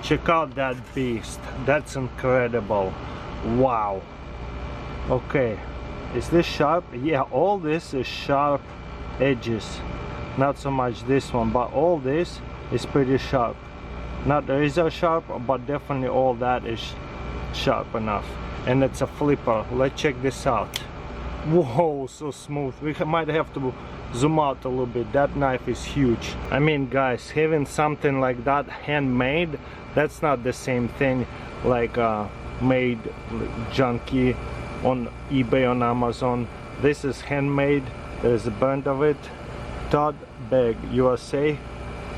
Check out that beast. That's incredible. Wow. Okay, is this sharp? Yeah, all this is sharp edges. Not so much this one, but all this is pretty sharp. Not razor sharp, but definitely all that is sharp enough. And it's a flipper. Let's check this out. Whoa, so smooth. We might have to zoom out a little bit. That knife is huge. I mean, guys, having something like that handmade, that's not the same thing like made junky on eBay, on Amazon. This is handmade. There's a brand of it. Todd, Begg, USA.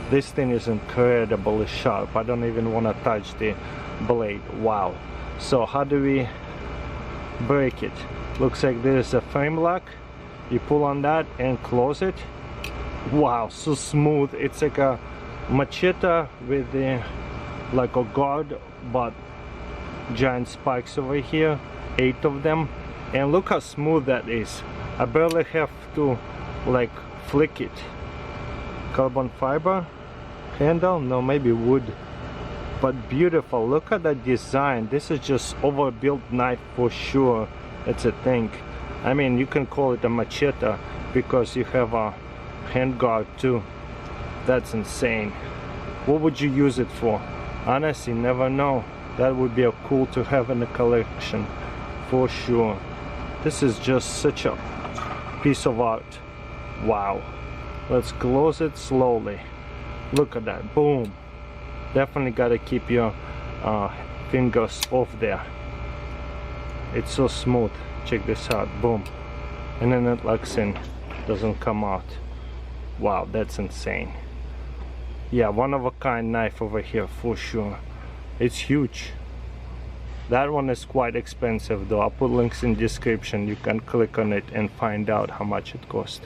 This thing is incredibly sharp. I don't even want to touch the blade. Wow. So how do we break it? Looks like there's a frame lock. You pull on that and close it. Wow, so smooth. It's like a machete with the like a guard, but giant spikes over here, 8 of them. And look how smooth that is. I barely have to like flick it. Carbon fiber handle? No, maybe wood. But beautiful. Look at that design. This is just overbuilt knife for sure. It's a thing. I mean, you can call it a machete because you have a handguard too. That's insane. What would you use it for? Honestly, never know. That would be a cool to have in the collection for sure. This is just such a piece of art. Wow. Let's close it slowly. Look at that. Boom. Definitely gotta keep your fingers off there. It's so smooth. Check this out. Boom. And then it locks in. Doesn't come out. Wow, that's insane. Yeah, one of a kind knife over here for sure. It's huge. That one is quite expensive though. I'll put links in description. You can click on it and find out how much it cost.